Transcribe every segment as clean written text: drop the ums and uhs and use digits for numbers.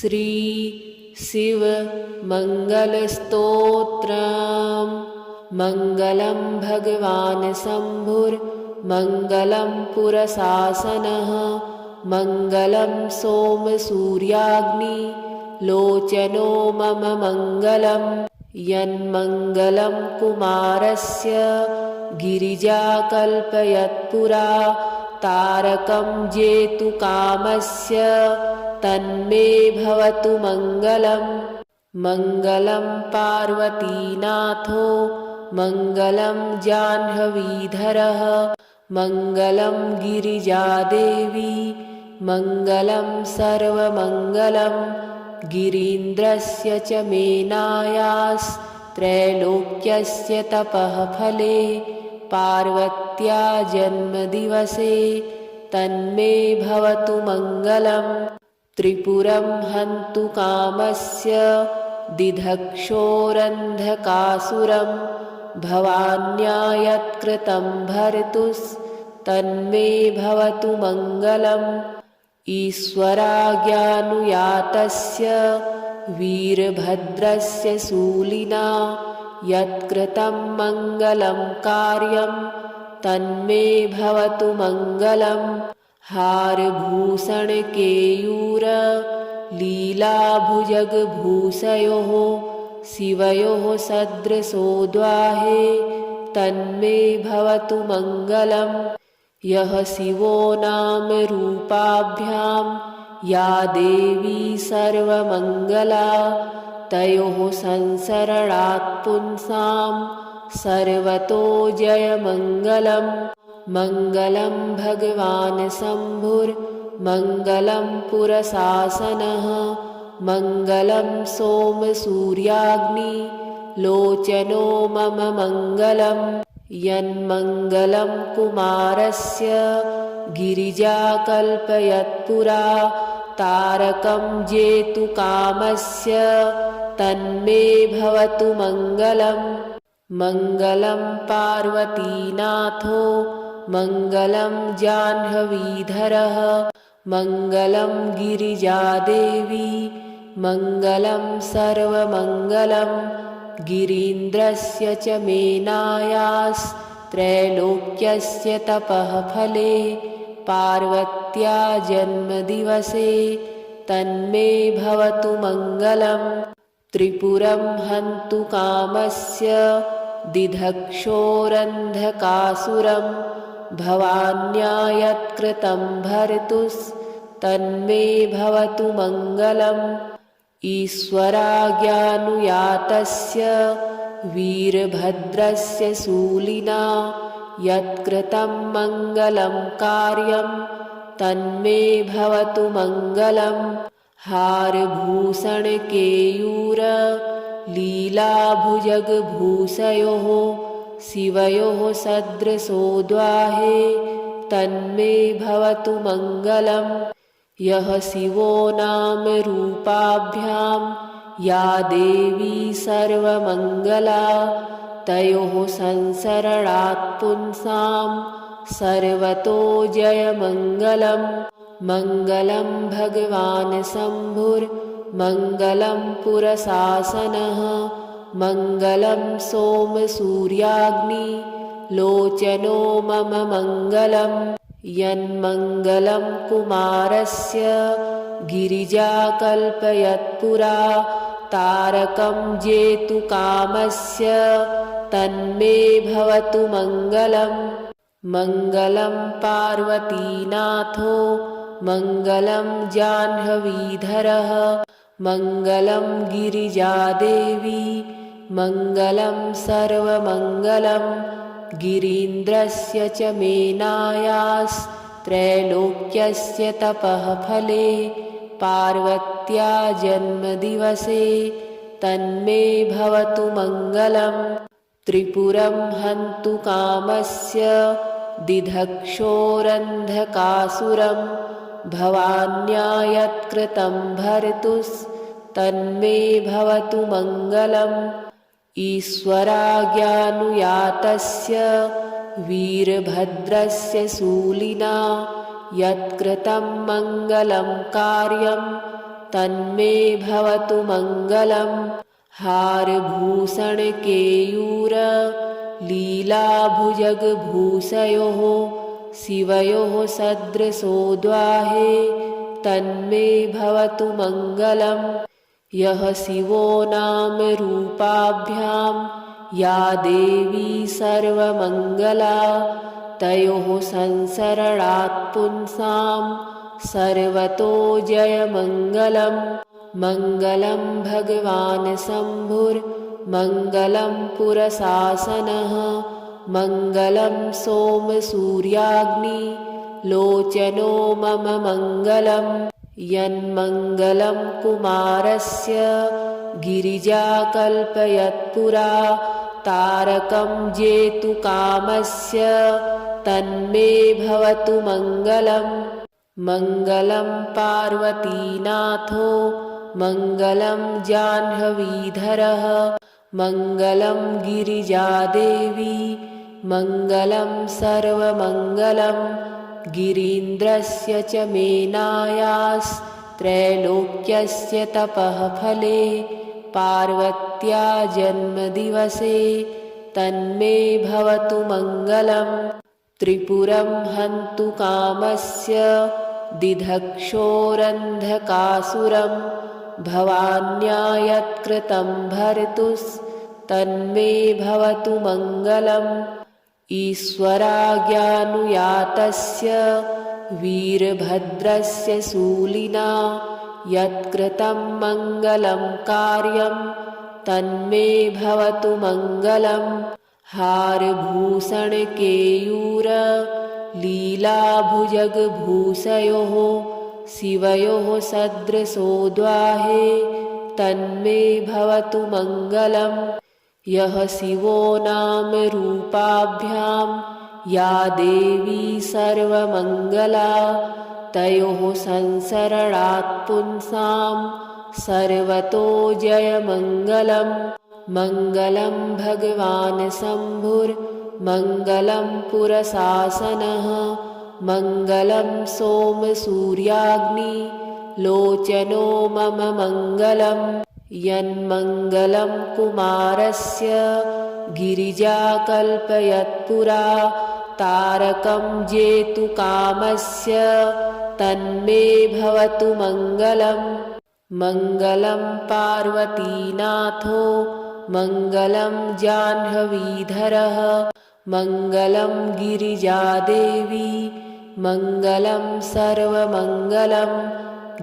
श्री शिव मंगलस्तोत्रम्। मंगलं भगवान् शम्भुर्मंगलं पुरशासनः मंगलं सोमसूर्याग्नि लोचनो मम मंगलं यन्मंगलं कुमारस्य गिरिजाकल्पयत्पुरा तारकं जेतुकामस्य तन्मे भवतु मंगलम्। मंगलं पार्वतीनाथो मंगलं जाह्नवीधरः मंगलं गिरिजादेवी मंगलं सर्वमंगलं गिरीन्द्रस्य च मेनायास्त्रैलोक्यस्य तपः फले पार्वत्या जन्मदिवसे तन्मे भवतु मंगलम्। त्रिपुरं हन्तु कामस्य दिधक्षोरन्धकासुरं भवान्या यत्कृतं भर्तुस्तन्मे भवतु मंगलम्। ईश्वराज्ञानुयातस्य वीरभद्रस्य शूलिना यत्कृतं मंगलं कार्यं तन्मे भवतु मंगलम्। हारभूषणकेयूर लीलाभुजगभूषयोः शिवयोः सदृशोद्वाहे तन्मे भवतु मंगलम्। यः शिवो नाम रूपाभ्यां या देवी सर्वमंगला तयोः संसरणात् पुंसां सर्वतो जयमंगलम्। मंगलं भगवान् शम्भुर्मंगलं पुरशासनः मंगलं सोमसूर्याग्नि लोचनो मम मंगलं यन्मंगलं कुमारस्य गिरिजाकल्पयत्पुरा तारकं जेतुकामस्य तन्मे भवतु मंगलम्। मंगलं पार्वतीनाथो मंगलं जाह्नवीधरः मंगलं गिरिजादेवी मंगलं सर्वमंगलं गिरीन्द्रस्य च मेनायास्त्रैलोक्यस्य तपः फले पार्वत्या जन्मदिवसे तन्मे भवतु मंगलम्। त्रिपुरं हन्तु कामस्य दिधक्षोरन्धकासुरं भवान्या यत्कृतं भर्तुस्तन्मे भवतु मंगलम्। ईश्वराज्ञानुयातस्य वीरभद्रस्य शूलिना यत्कृतं मंगलं कार्यं तन्मे भवतु मंगलम्। हारभूषणकेयूर लीलाभुजगभूषयोः शिवयोः सदृशोद्वाहे तन्मे भवतु मंगलम्। यः शिवो नाम रूपाभ्यां या देवी सर्वमंगला तयोः संसरणात् पुंसां सर्वतो जयमंगलम्। मंगलं भगवान् शम्भुर्मंगलं पुरशासनः मंगलं सोमसूर्याग्नि लोचनो मम मंगलं यन्मंगलं कुमारस्य गिरिजाकल्पयत्पुरा तारकं जेतुकामस्य तन्मे भवतु मंगलम्। मंगलं पार्वतीनाथो मंगलं जाह्नवीधरः मंगलं गिरिजादेवी मंगलं सर्वमंगलं गिरीन्द्रस्य च मेनायास्त्रैलोक्यस्य तपः फले पार्वत्या जन्मदिवसे तन्मे भवतु मंगलम्। त्रिपुरं हन्तु कामस्य दिधक्षोरन्धकासुरं भवान्या यत्कृतं भर्तुस्तन्मे भवतु मंगलम्। ईश्वराज्ञानुयातस्य वीरभद्रस्य शूलिना यत्कृतं मंगलं कार्यं तन्मे भवतु मङ्गलम्। हारभूषणकेयूर लीलाभुजगभूषयोः शिवयोः सदृशोद्वाहे तन्मे भवतु मङ्गलम्। यः शिवो नाम रूपाभ्यां या देवी सर्वमङ्गला तयोः संसरणात् पुंसां सर्वतो जयमङ्गलम्। मङ्गलं भगवान् शम्भुर्मङ्गलं पुरशासनः मङ्गलं सोमसूर्याग्निलोचनो मम मङ्गलम्। यन्मङ्गलं कुमारस्य गिरिजाकल्पयत्पुरा तारकं जेतुकामस्य तन्मे भवतु मङ्गलम्। मङ्गलं पार्वतीनाथो मङ्गलं जाह्नवीधरः मङ्गलं गिरिजादेवी मङ्गलं सर्वमङ्गलम्। गिरीन्द्रस्य च मेनायास्त्रैलोक्यस्य तपः फले पार्वत्या जन्मदिवसे तन्मे भवतु मङ्गलम्। त्रिपुरं हन्तु कामस्य दिधक्षोरन्धकासुरं भवान्या यत्कृतं भर्तुस्तन्मे भवतु मङ्गलम्। ईश्वराज्ञानुयातस्य वीरभद्रस्य शूलिना यत्कृतं मङ्गलं कार्यं तन्मे भवतु मङ्गलम्। हारभूषणकेयूर लीलाभुजगभूषयोः शिवयोः सदृशोद्वाहे तन्मे भवतु मङ्गलम्। यः शिवो नाम रूपाभ्यां या देवी सर्वमङ्गला तयोः संसरणात् पुंसां सर्वतो जयमङ्गलम्। मङ्गलं भगवान् शम्भुर्मङ्गलं पुरशासनः मङ्गलं सोमसूर्याग्निलोचनो मम मङ्गलम्। यन्मङ्गलं कुमारस्य गिरिजाकल्पयत्पुरा तारकं जेतुकामस्य तन्मे भवतु मङ्गलम्। मङ्गलं पार्वतीनाथो मङ्गलं जाह्नवीधरः मङ्गलं गिरिजादेवी मङ्गलं सर्वमङ्गलम्।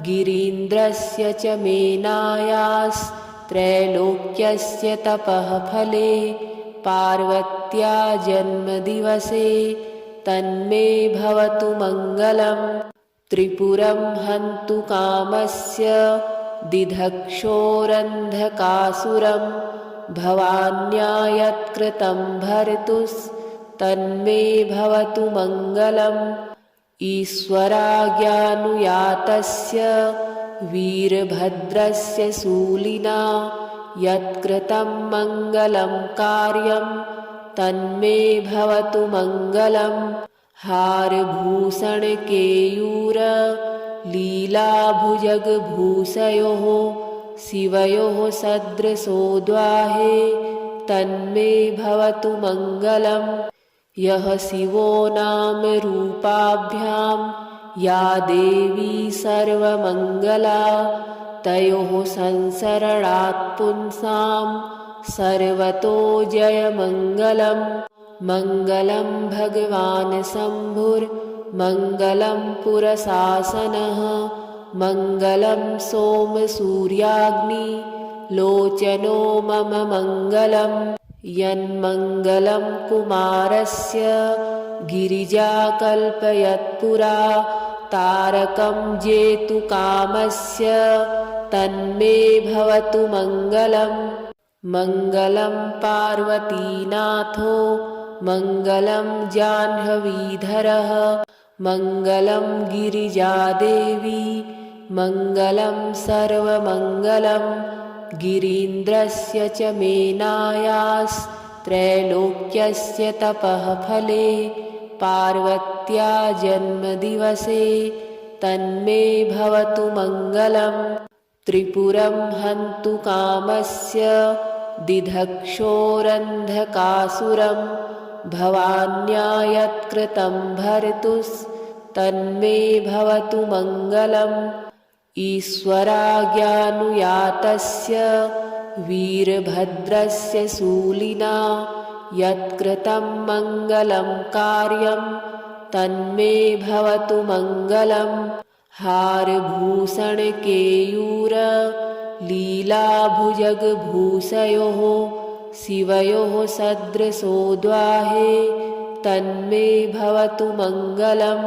गिरीन्द्रस्य च मेनायास्त्रैलोक्यस्य तपः फले पार्वत्या जन्मदिवसे तन्मे भवतु मङ्गलम्। त्रिपुरं हन्तु कामस्य दिधक्षोरन्धकासुरं भवान्या यत्कृतं भर्तुस्तन्मे भवतु मङ्गलम्। ईश्वराज्ञानुयातस्य वीरभद्रस्य शूलिना यत्कृतं मङ्गलं कार्यं तन्मे भवतु मङ्गलम्। हारभूषणकेयूर लीलाभुजगभूषयोः शिवयोः सदृशोद्वाहे तन्मे भवतु मङ्गलम्। यः शिवो नाम रूपाभ्यां या देवी सर्वमङ्गला तयोः संसरणात् पुंसां सर्वतो जयमङ्गलम्। मङ्गलं भगवान् शम्भुर्मङ्गलं पुरशासनः मङ्गलं सोमसूर्याग्निलोचनो मम मङ्गलम्। यन्मङ्गलं कुमारस्य गिरिजाकल्पयत्पुरा तारकं जेतुकामस्य तन्मे भवतु मङ्गलम्। मङ्गलं पार्वतीनाथो मङ्गलं जाह्नवीधरः मङ्गलं गिरिजादेवी मङ्गलं सर्वमङ्गलम्। गिरीन्द्रस्य च मेनायास्त्रैलोक्यस्य तपः फले पार्वत्या जन्मदिवसे तन्मे भवतु मङ्गलम्। त्रिपुरं हन्तु कामस्य दिधक्षोरन्धकासुरं भवान्या यत्कृतं भर्तुस्तन्मे भवतु मङ्गलम् ईश्वराज्ञानुयातस्य वीरभद्रस्य शूलिना यत्कृतं मङ्गलं कार्यं तन्मे भवतु मङ्गलम् हारभूषणकेयूर लीलाभुजगभूषयोः शिवयोः सदृशोद्वाहे तन्मे भवतु मङ्गलम्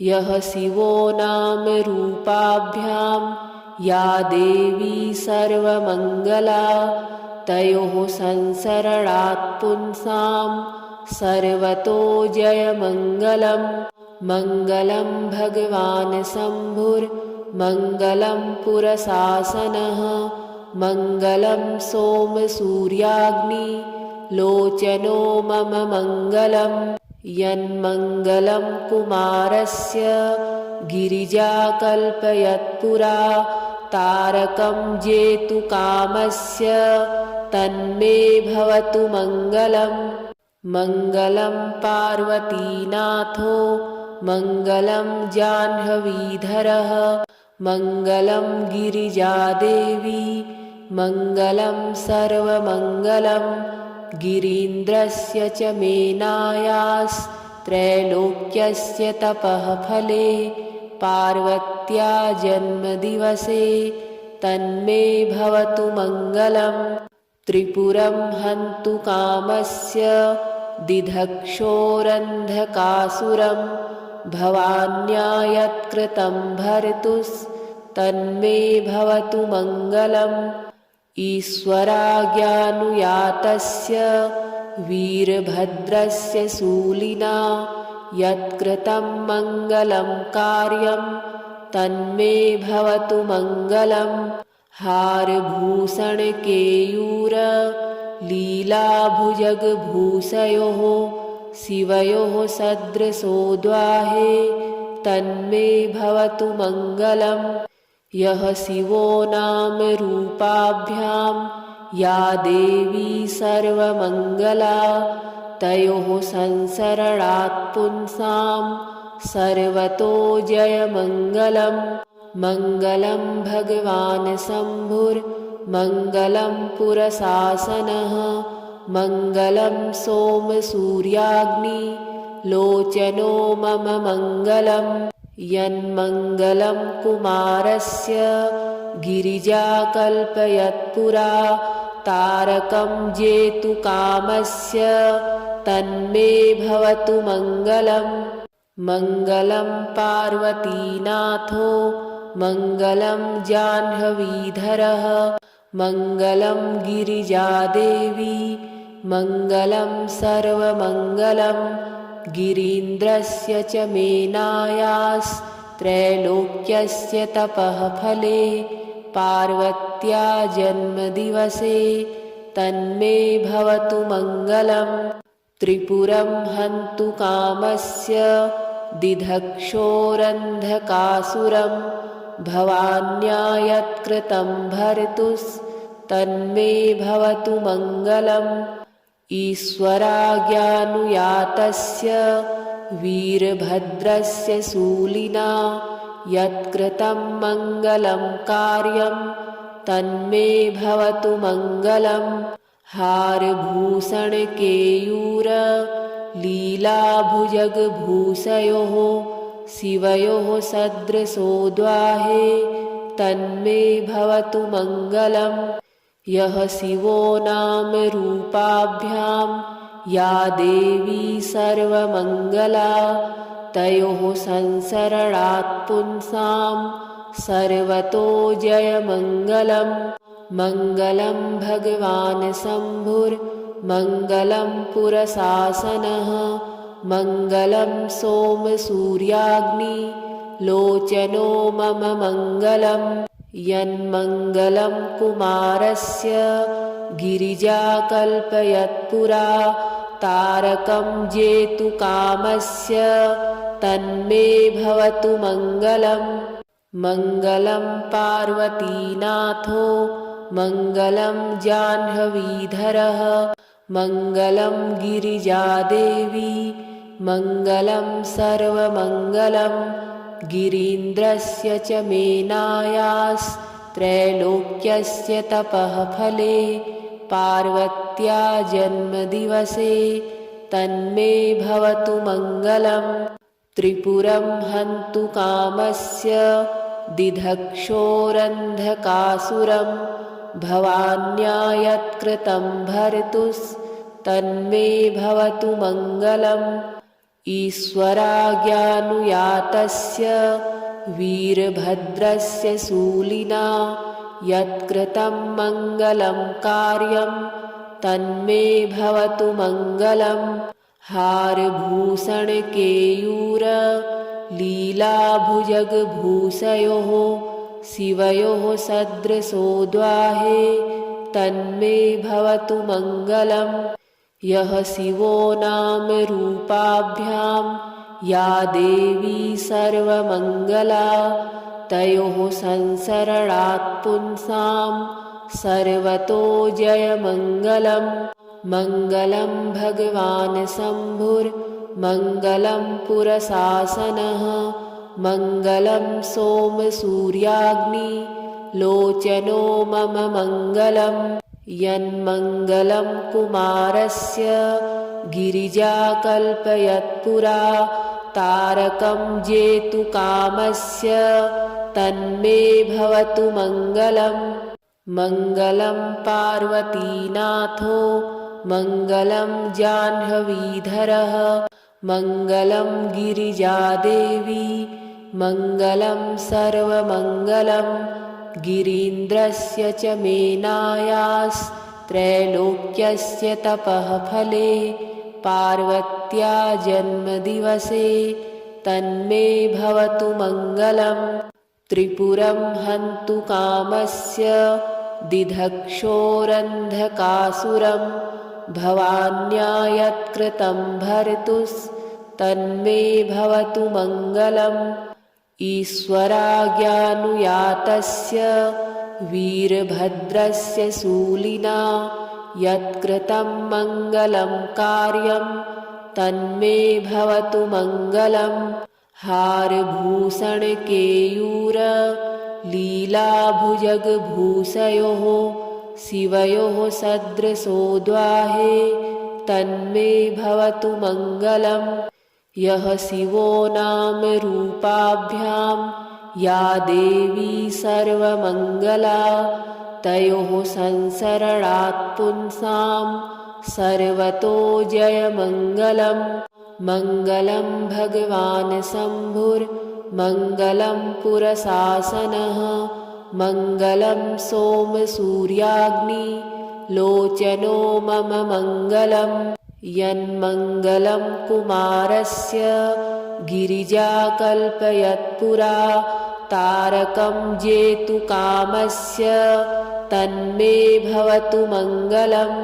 यः शिवो नाम रूपाभ्यां या देवी सर्वमङ्गला तयोः संसरणात् पुंसां सर्वतो जयमङ्गलम् मङ्गलं भगवान् शम्भुर्मङ्गलं पुरशासनः मङ्गलं सोमसूर्याग्निलोचनो मम मङ्गलम् यन्मङ्गलं कुमारस्य गिरिजाकल्पयत्पुरा तारकं जेतुकामस्य तन्मे भवतु मङ्गलम् मङ्गलं पार्वतीनाथो मङ्गलं जाह्नवीधरः मङ्गलं गिरिजादेवी मङ्गलं सर्वमङ्गलं गिरीन्द्रस्य च मेनायास्त्रैलोक्यस्य तपः फले पार्वत्या जन्मदिवसे तन्मे भवतु मङ्गलम् त्रिपुरं हन्तु कामस्य दिधक्षोरन्धकासुरं भवान्या यत्कृतं भर्तुस्तन्मे भवतु मङ्गलम् ईश्वराज्ञानुयातस्य वीरभद्रस्य शूलिना यत्कृतं मङ्गलं कार्यं तन्मे भवतु मङ्गलम् हारभूषणकेयूर लीलाभुजगभूषयोः शिवयोः सदृशोद्वाहे तन्मे भवतु मङ्गलम् यः शिवो नाम रूपाभ्यां या देवी सर्वमङ्गला तयोः संसरणात् पुंसां सर्वतो जयमङ्गलम् मङ्गलं भगवान् शम्भुर्मङ्गलं पुरशासनः मङ्गलं सोमसूर्याग्निलोचनो मम मङ्गलम् यन्मङ्गलं कुमारस्य गिरिजाकल्पयत्पुरा तारकं जेतुकामस्य तन्मे भवतु मङ्गलम् मङ्गलं पार्वतीनाथो मङ्गलं जाह्नवीधरः मङ्गलं गिरिजादेवी मङ्गलं सर्वमङ्गलं गिरीन्द्रस्य च मेनायास्त्रैलोक्यस्य तपः फले पार्वत्या जन्मदिवसे तन्मे भवतु मङ्गलम् त्रिपुरं हन्तु कामस्य दिधक्षोरन्धकासुरं भवान्या यत्कृतं भर्तुस्तन्मे भवतु मङ्गलम् ईश्वराज्ञानुयातस्य वीरभद्रस्य शूलिना यत्कृतं मङ्गलं कार्यं तन्मे भवतु मङ्गलम् हारभूषणकेयूर लीलाभुजगभूषयोः शिवयोः सदृशोद्वाहे तन्मे भवतु मङ्गलम् यः शिवो नाम रूपाभ्यां या देवी सर्वमङ्गला तयोः संसरणात् पुंसां सर्वतो जयमङ्गलम् मङ्गलं भगवान् शम्भुर्मङ्गलं पुरशासनः मङ्गलं सोमसूर्याग्निलोचनो मम मङ्गलम् यन्मङ्गलं कुमारस्य गिरिजाकल्पयत्पुरा तारकं जेतुकामस्य तन्मे भवतु मङ्गलम् मङ्गलं पार्वतीनाथो मङ्गलं जाह्नवीधरः मङ्गलं गिरिजादेवी मङ्गलं सर्वमङ्गलं गिरीन्द्रस्य च मेनायास्त्रैलोक्यस्य तपः फले पार्वत्या जन्मदिवसे तन्मे भवतु मङ्गलम् त्रिपुरं हन्तु कामस्य दिधक्षोरन्धकासुरं भवान्या यत्कृतं भर्तुस्तन्मे भवतु मङ्गलम् ईश्वराज्ञानुयातस्य वीरभद्रस्य शूलिना यत्कृतं मङ्गलं कार्यं तन्मे भवतु मङ्गलम् हारभूषणकेयूर लीलाभुजगभूषयोः शिवयोः सदृशोद्वाहे तन्मे भवतु मङ्गलम् यः शिवो नाम रूपाभ्यां या देवी सर्वमङ्गला तयोः संसरणात् पुंसां सर्वतो जयमङ्गलम् मङ्गलं भगवान् शम्भुर्मङ्गलं पुरशासनः मङ्गलं सोमसूर्याग्निलोचनो मम मङ्गलं यन्मङ्गलं कुमारस्य गिरिजाकल्पयत्पुरा तारकं जेतुकामस्य तन्मे भवतु मङ्गलम् मङ्गलं पार्वतीनाथो मङ्गलं जाह्नवीधरः मङ्गलं गिरिजादेवी मङ्गलं सर्वमङ्गलं गिरीन्द्रस्य च मेनायास्त्रैलोक्यस्य तपः फले पार्वत्या जन्मदिवसे तन्मे भवतु मङ्गलम् त्रिपुरं हन्तु कामस्य दिधक्षोरन्धकासुरं भवान्या यत्कृतं भर्तुस्तन्मे भवतु मङ्गलम् ईश्वराज्ञानुयातस्य वीरभद्रस्य शूलिना यत्कृतं मङ्गलं कार्यं तन्मे भवतु मङ्गलम् हारभूषणकेयूर लीलाभुजगभूषयोः शिवयोः सदृशोद्वाहे तन्मे भवतु मङ्गलम् यः शिवो नाम रूपाभ्यां या देवी सर्वमङ्गला तयोः संसरणात् पुंसां सर्वतो जयमङ्गलम् मङ्गलं भगवान् शम्भुर्मङ्गलं पुरशासनः मङ्गलं सोमसूर्याग्निलोचनो मम मङ्गलं यन्मङ्गलं कुमारस्य गिरिजाकल्पयत्पुरा तारकं जेतुकामस्य तन्मे भवतु मङ्गलम्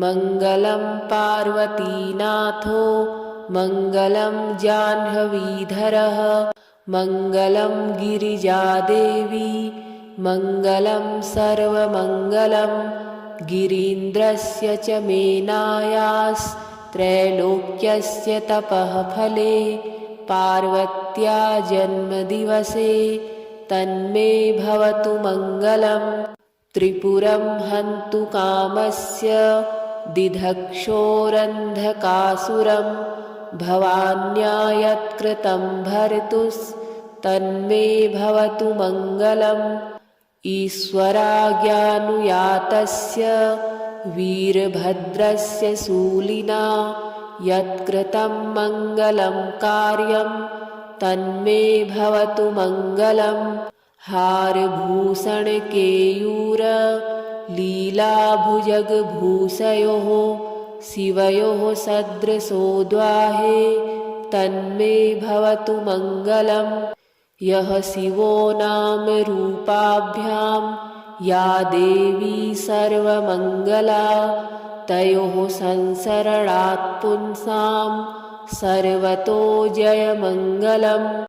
मङ्गलं पार्वतीनाथो मङ्गलं जाह्नवीधरः मङ्गलं गिरिजादेवी मङ्गलं सर्वमङ्गलं गिरीन्द्रस्य च मेनायास्त्रैलोक्यस्य तपः फले पार्वत्या जन्मदिवसे तन्मे भवतु मङ्गलम् त्रिपुरं हन्तु कामस्य दिधक्षोरन्धकासुरं भवान्या यत्कृतं भर्तुस्तन्मे भवतु मङ्गलम् ईश्वराज्ञानुयातस्य वीरभद्रस्य शूलिना यत्कृतं मङ्गलं कार्यं तन्मे भवतु मङ्गलम् हारभूषणकेयूर लीलाभुजगभूषयोः शिवयोः सदृशोद्वाहे तन्मे भवतु मङ्गलम् यः शिवो नाम रूपाभ्यां या देवी सर्वमङ्गला तयोः संसरणात् पुंसां सर्वतो जयमङ्गलम्